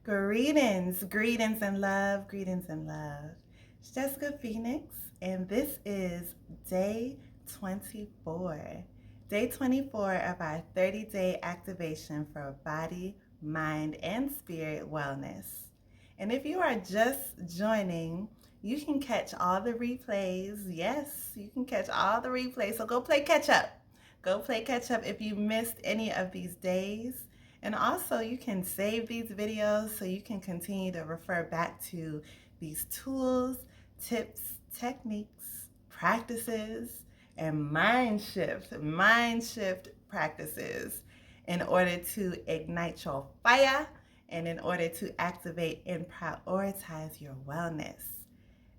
Greetings and love, greetings and love. It's Jessica Phoenix, and this is day 24. Day 24 of our 30-day activation for body, mind, and spirit wellness. And if you are just joining, you can catch all the replays. Yes, you can catch all the replays. So go play catch up. Go play catch up if you missed any of these days. And also you can save these videos so you can continue to refer back to these tools, tips, techniques, practices, and mind shift practices in order to ignite your fire and in order to activate and prioritize your wellness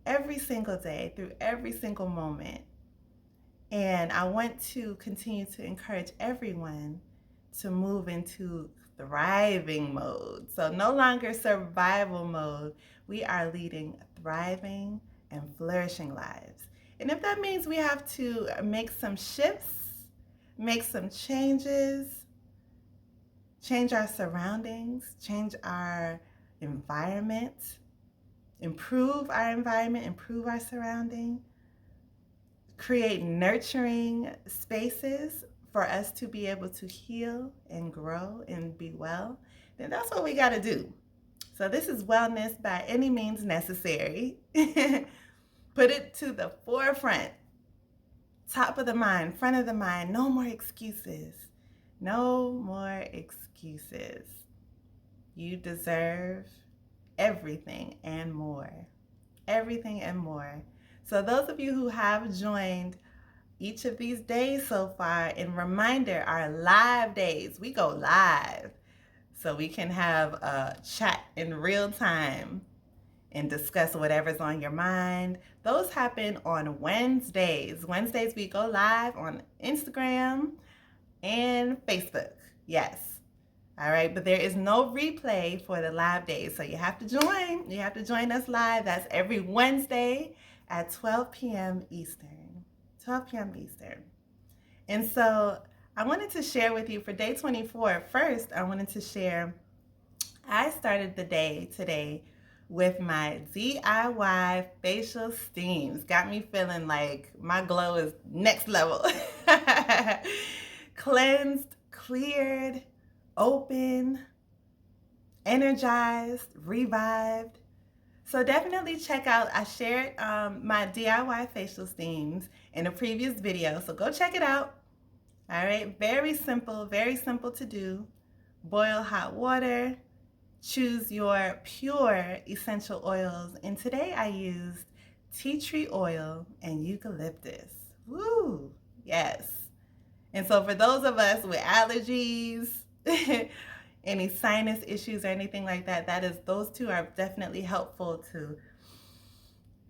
every single day through every single moment. And I want to continue to encourage everyone to move into thriving mode. So no longer survival mode. We are leading thriving and flourishing lives. And if that means we have to make some shifts, make some changes, change our surroundings, change our environment, improve our surrounding, create nurturing spaces for us to be able to heal and grow and be well, then that's what we got to do. So this is wellness by any means necessary. Put it to the forefront, top of the mind, front of the mind. No more excuses. No more excuses. You deserve everything and more. Everything and more. So those of you who have joined each of these days so far, and reminder, our live days, we go live so we can have a chat in real time and discuss whatever's on your mind. Those happen on Wednesdays. Wednesdays we go live on Instagram and Facebook. Yes. All right, but there is no replay for the live days, so you have to join. You have to join us live. That's every Wednesday at 12 p.m. Eastern. 12 p.m. Eastern. And so I wanted to share with you for day 24. First, I wanted to share, I started the day today with my DIY facial steams. Got me feeling like my glow is next level. Cleansed, cleared, open, energized, revived. So definitely check out, I shared my DIY facial steams in a previous video, so go check it out. All right, very simple to do. Boil hot water, choose your pure essential oils, and today I used tea tree oil and eucalyptus. Woo, yes. And so for those of us with allergies, any sinus issues or anything like that, those two are definitely helpful to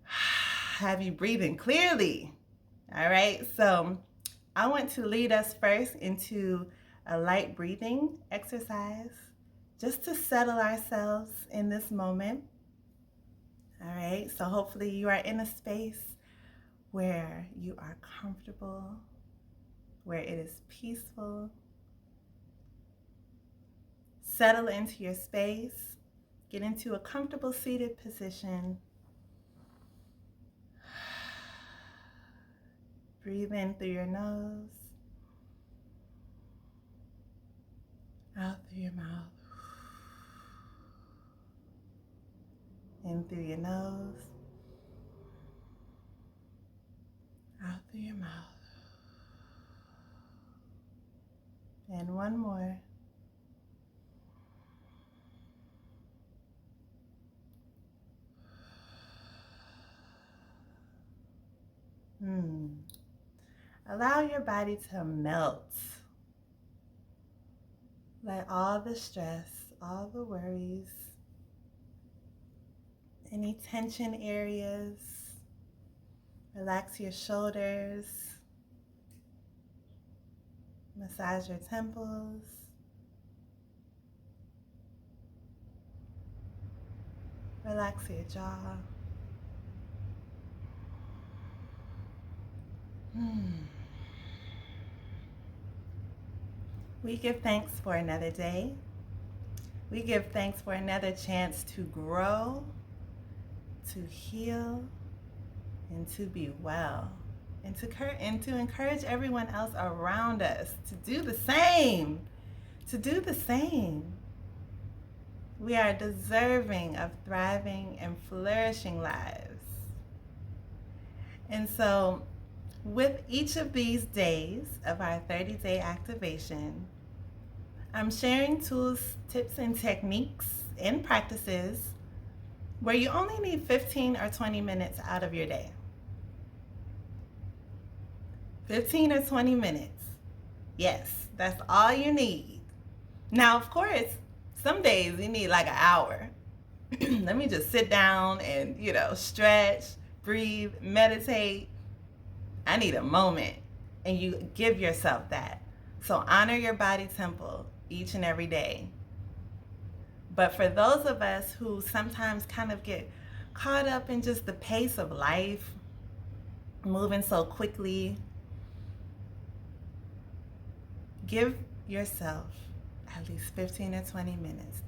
have you breathing clearly. All right, so I want to lead us first into a light breathing exercise just to settle ourselves in this moment. All right, so hopefully you are in a space where you are comfortable, where it is peaceful. Settle into your space. Get into a comfortable seated position. Breathe in through your nose. Out through your mouth. In through your nose. Out through your mouth. And one more. Allow your body to melt. Let all the stress, all the worries, any tension areas, relax your shoulders, massage your temples, relax your jaw. We give thanks for another day. We give thanks for another chance to grow, to heal, and to be well. And to encourage everyone else around us to do the same. To do the same. We are deserving of thriving and flourishing lives. And so, with each of these days of our 30-day activation, I'm sharing tools, tips, and techniques and practices where you only need 15 or 20 minutes out of your day. 15 or 20 minutes. Yes, that's all you need. Now, of course, some days you need like an hour. Let me just sit down and, stretch, breathe, meditate. I need a moment. And you give yourself that. So honor your body temple each and every day. But for those of us who sometimes kind of get caught up in just the pace of life, moving so quickly, give yourself at least 15 or 20 minutes.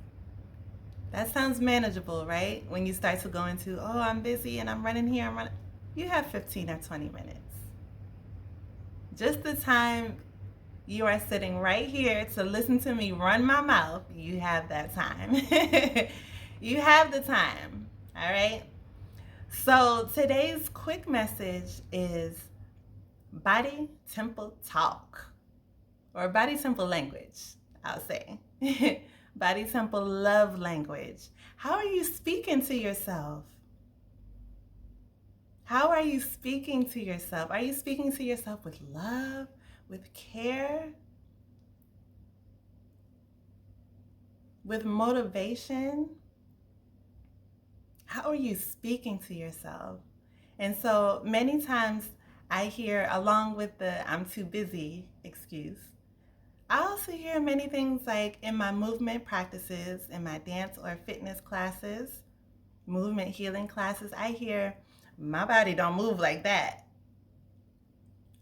That sounds manageable, right? When you start to go into, oh, I'm busy and I'm running here, you have 15 or 20 minutes. Just the time you are sitting right here to listen to me run my mouth, you have that time. You have the time, all right? So today's quick message is body temple talk, or body temple language, I'll say. Body temple love language. How are you speaking to yourself? How are you speaking to yourself? Are you speaking to yourself with love, with care, with motivation? How are you speaking to yourself? And so many times I hear, along with the I'm too busy excuse, I also hear many things like in my movement practices, in my dance or fitness classes, movement healing classes, I hear, my body don't move like that.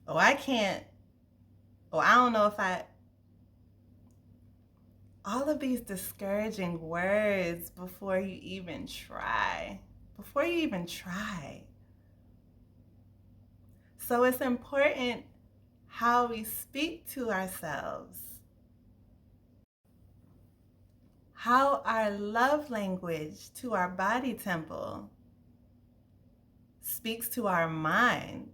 Oh, I can't. Oh, I don't know if all of these discouraging words before you even try. So it's important how we speak to ourselves, how our love language to our body temple speaks to our mind.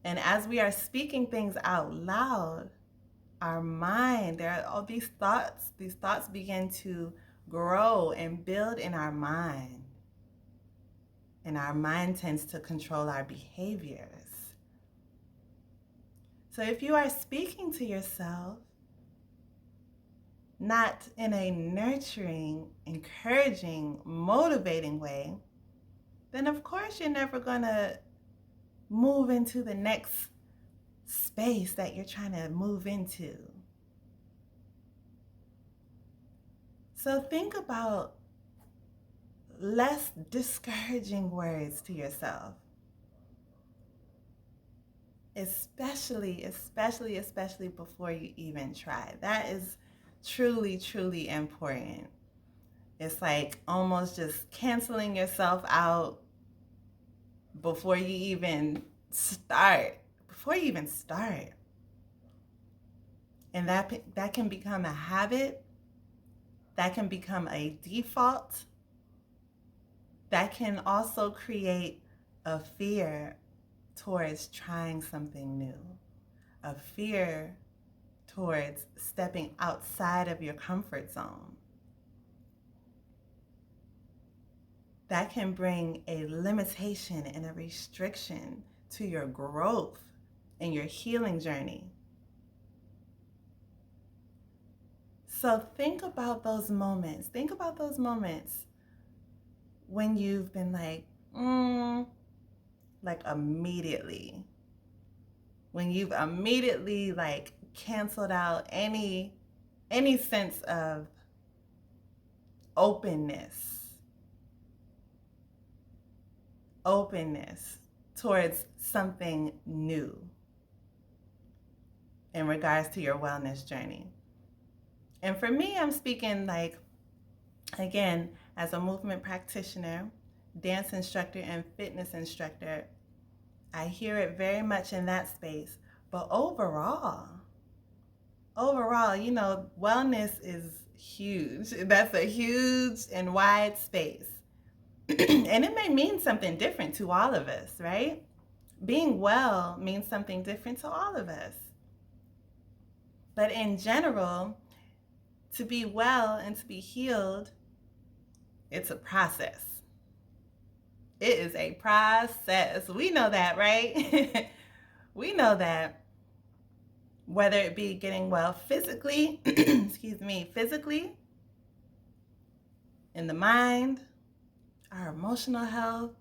And as we are speaking things out loud, our mind, there are all these thoughts begin to grow and build in our mind. And our mind tends to control our behaviors. So if you are speaking to yourself, not in a nurturing, encouraging, motivating way, then of course you're never going to move into the next space that you're trying to move into. So think about less discouraging words to yourself. Especially before you even try. That is truly, truly important. It's like almost just canceling yourself out before you even start. And that can become a habit. That can become a default. That can also create a fear towards trying something new, a fear towards stepping outside of your comfort zone. That can bring a limitation and a restriction to your growth and your healing journey. So think about those moments. Think about those moments when you've been like immediately. When you've immediately like canceled out any sense of openness towards something new in regards to your wellness journey. And for me, I'm speaking like, again, as a movement practitioner, dance instructor, and fitness instructor, I hear it very much in that space. But overall, wellness is huge. That's a huge and wide space. And it may mean something different to all of us, right? Being well means something different to all of us. But in general, to be well and to be healed, it's a process. It is a process. We know that, right? We know that. Whether it be getting well physically, physically, in the mind, our emotional health,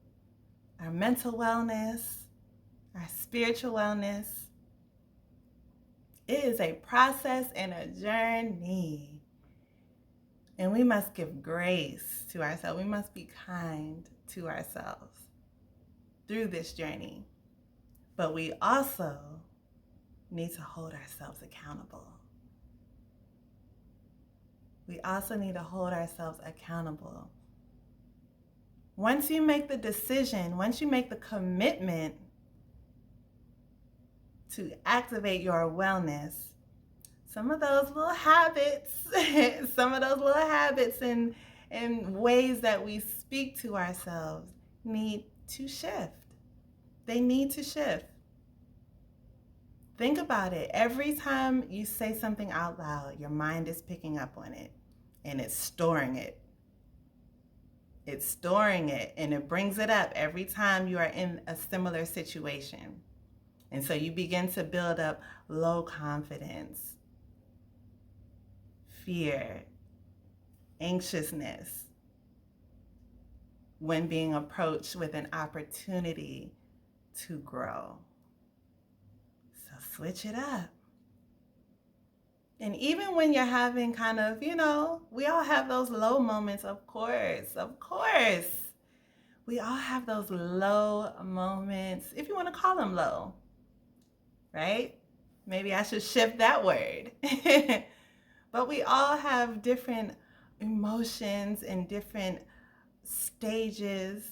our mental wellness, our spiritual wellness. It is a process and a journey. And we must give grace to ourselves. We must be kind to ourselves through this journey. But we also need to hold ourselves accountable. We also need to hold ourselves accountable. Once you make the decision, once you make the commitment to activate your wellness, some of those little habits, and ways that we speak to ourselves need to shift. They need to shift. Think about it. Every time you say something out loud, your mind is picking up on it and it's storing it. It's storing it and it brings it up every time you are in a similar situation. And so you begin to build up low confidence, fear, anxiousness when being approached with an opportunity to grow. So switch it up. And even when you're having kind of, we all have those low moments, of course. We all have those low moments, if you want to call them low, right? Maybe I should shift that word. But we all have different emotions and different stages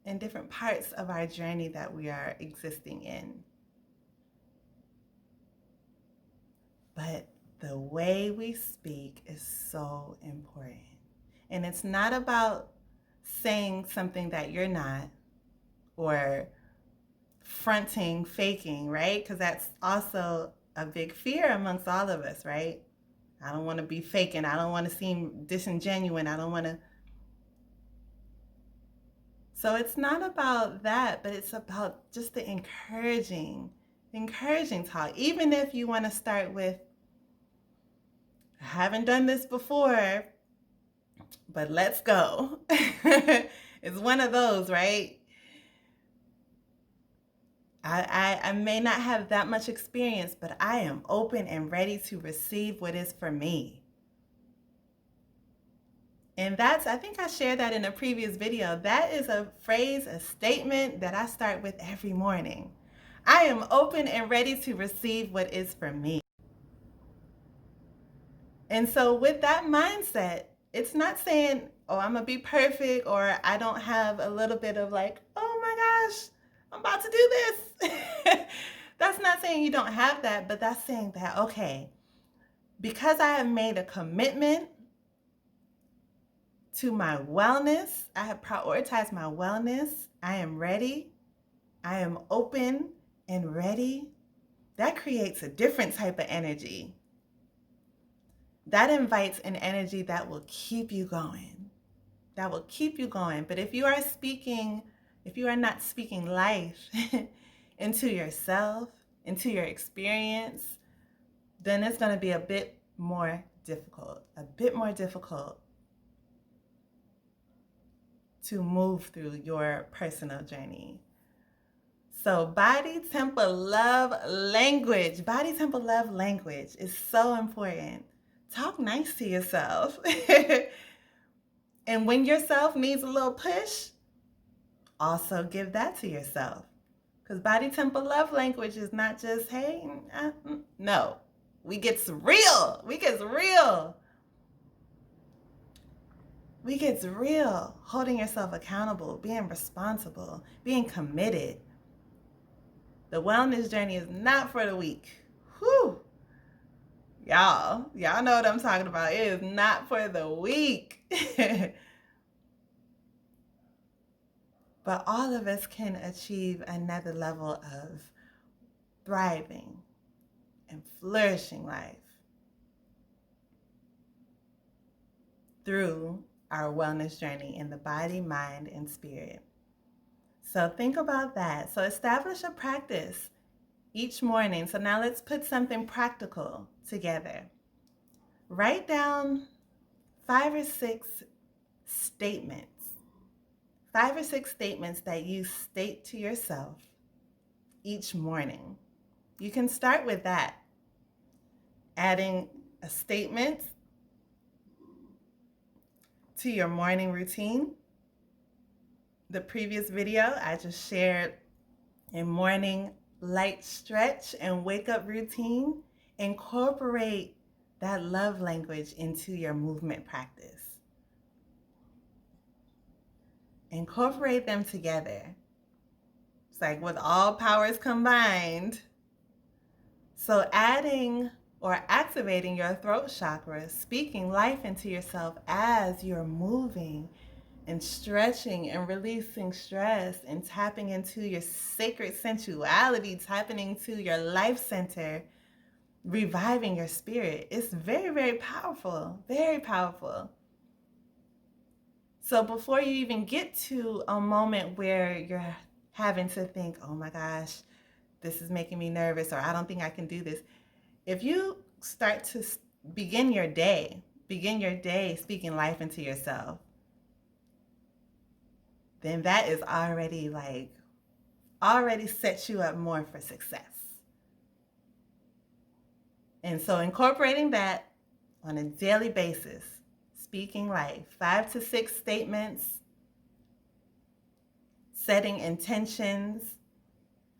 and different parts of our journey that we are existing in. But the way we speak is so important. And it's not about saying something that you're not or fronting, faking, right? Because that's also a big fear amongst all of us, right? I don't want to be faking. I don't want to seem disingenuous. I don't want to. So it's not about that, but it's about just the encouraging talk. Even if you want to start with, I haven't done this before, but let's go. It's one of those, right? I may not have that much experience, but I am open and ready to receive what is for me. And I think I shared that in a previous video. That is a phrase, a statement that I start with every morning. I am open and ready to receive what is for me. And so with that mindset, it's not saying, oh, I'm going to be perfect, or I don't have a little bit of like, oh my gosh, I'm about to do this. That's not saying you don't have that, but that's saying that, okay, because I have made a commitment to my wellness, I have prioritized my wellness, I am ready, I am open and ready. That creates a different type of energy. That invites an energy that will keep you going. That will keep you going. But if you are not speaking life into yourself, into your experience, then it's going to be a bit more difficult to move through your personal journey. So body temple love language is so important. Talk nice to yourself. And when yourself needs a little push, also give that to yourself. Because body temple love language is not just, hey, no. we gets real. We gets real. We gets real. Holding yourself accountable, being responsible, being committed. The wellness journey is not for the weak. Whew. Y'all know what I'm talking about. It is not for the weak. But all of us can achieve another level of thriving and flourishing life through our wellness journey in the body, mind, and spirit. So think about that. So establish a practice each morning. So now let's put something practical together. Write down 5 or 6 statements. 5 or 6 statements that you state to yourself each morning. You can start with that. Adding a statement to your morning routine. The previous video, I just shared a morning light stretch and wake up routine. Incorporate that love language into your movement practice. Incorporate them together. It's like with all powers combined. So adding or activating your throat chakra, speaking life into yourself as you're moving and stretching and releasing stress and tapping into your sacred sensuality, tapping into your life center, reviving your spirit. It's very, very powerful, very powerful. So before you even get to a moment where you're having to think, oh my gosh, this is making me nervous, or I don't think I can do this. If you start to begin your day speaking life into yourself, then that is already sets you up more for success. And so incorporating that on a daily basis, speaking life, 5 to 6 statements, setting intentions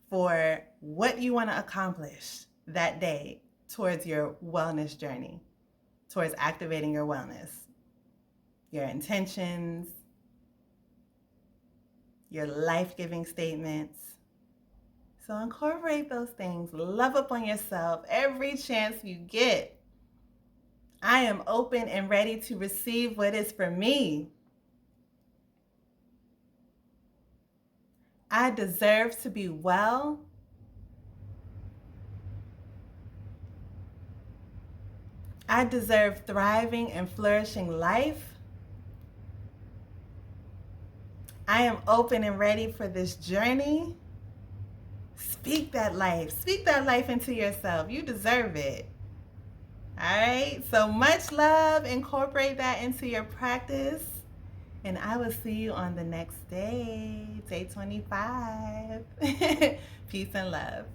for what you want to accomplish that day towards your wellness journey, towards activating your wellness, your intentions, your life-giving statements. So incorporate those things. Love up on yourself every chance you get. I am open and ready to receive what is for me. I deserve to be well. I deserve thriving and flourishing life. I am open and ready for this journey. Speak that life. Speak that life into yourself. You deserve it. All right? So much love. Incorporate that into your practice. And I will see you on the next day, day 25. Peace and love.